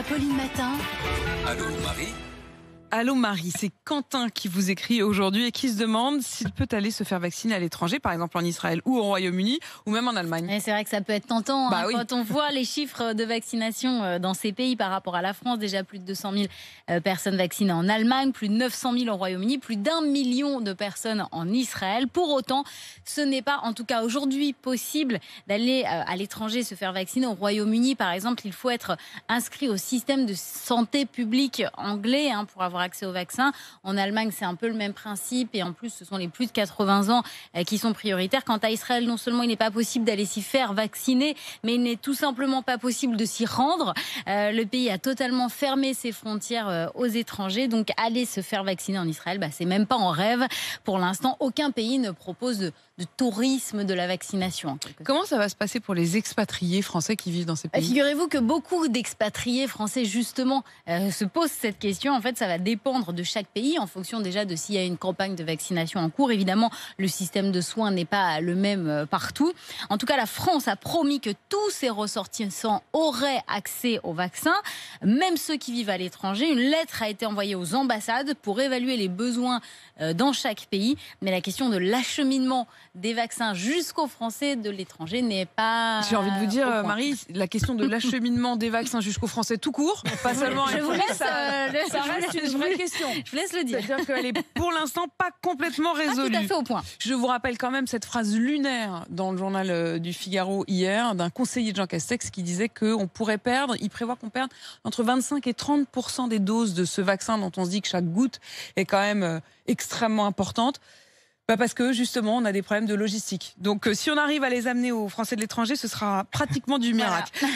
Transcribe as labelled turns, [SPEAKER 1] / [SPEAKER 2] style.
[SPEAKER 1] Apolline Matin.
[SPEAKER 2] Allô Marie.
[SPEAKER 3] Allô Marie, c'est Quentin qui vous écrit aujourd'hui et qui se demande s'il peut aller se faire vacciner à l'étranger, par exemple en Israël ou au Royaume-Uni ou même en Allemagne.
[SPEAKER 4] Et c'est vrai que ça peut être tentant
[SPEAKER 3] Oui.
[SPEAKER 4] quand on voit les chiffres de vaccination dans ces pays par rapport à la France. Déjà plus de 200 000 personnes vaccinées en Allemagne, plus de 900 000 au Royaume-Uni, plus d'1 million de personnes en Israël. Pour autant, ce n'est pas, en tout cas aujourd'hui, possible d'aller à l'étranger se faire vacciner. Au Royaume-Uni, par exemple, il faut être inscrit au système de santé publique anglais pour avoir accès au vaccin. En Allemagne, c'est un peu le même principe et en plus, ce sont les plus de 80 ans qui sont prioritaires. Quant à Israël, non seulement il n'est pas possible d'aller s'y faire vacciner, mais il n'est tout simplement pas possible de s'y rendre. Le pays a totalement fermé ses frontières aux étrangers, donc aller se faire vacciner en Israël, c'est même pas en rêve. Pour l'instant, aucun pays ne propose de tourisme de la vaccination.
[SPEAKER 3] Comment ça va se passer pour les expatriés français qui vivent dans ces pays ?
[SPEAKER 4] Figurez-vous que beaucoup d'expatriés français, justement, se posent cette question. En fait, ça va dépendre de chaque pays, en fonction déjà de s'il y a une campagne de vaccination en cours. Évidemment, le système de soins n'est pas le même partout. En tout cas, la France a promis que tous ses ressortissants auraient accès au vaccin, même ceux qui vivent à l'étranger. Une lettre a été envoyée aux ambassades pour évaluer les besoins dans chaque pays. Mais la question de l'acheminement des vaccins jusqu'aux Français de l'étranger n'est pas...
[SPEAKER 3] J'ai envie de vous dire, Marie, la question de l'acheminement des vaccins jusqu'aux Français tout court, pas seulement...
[SPEAKER 4] Je vous laisse,
[SPEAKER 3] ça reste une vraie question.
[SPEAKER 4] Je vous laisse le dire.
[SPEAKER 3] C'est-à-dire qu'elle est pour l'instant pas complètement résolue.
[SPEAKER 4] Tout à fait au point.
[SPEAKER 3] Je vous rappelle quand même cette phrase lunaire dans le journal du Figaro hier d'un conseiller de Jean Castex qui disait qu'il prévoit qu'on perde entre 25 et 30% des doses de ce vaccin dont on se dit que chaque goutte est quand même extrêmement importante. Parce que justement, on a des problèmes de logistique. Donc si on arrive à les amener aux Français de l'étranger, ce sera pratiquement du miracle. Voilà.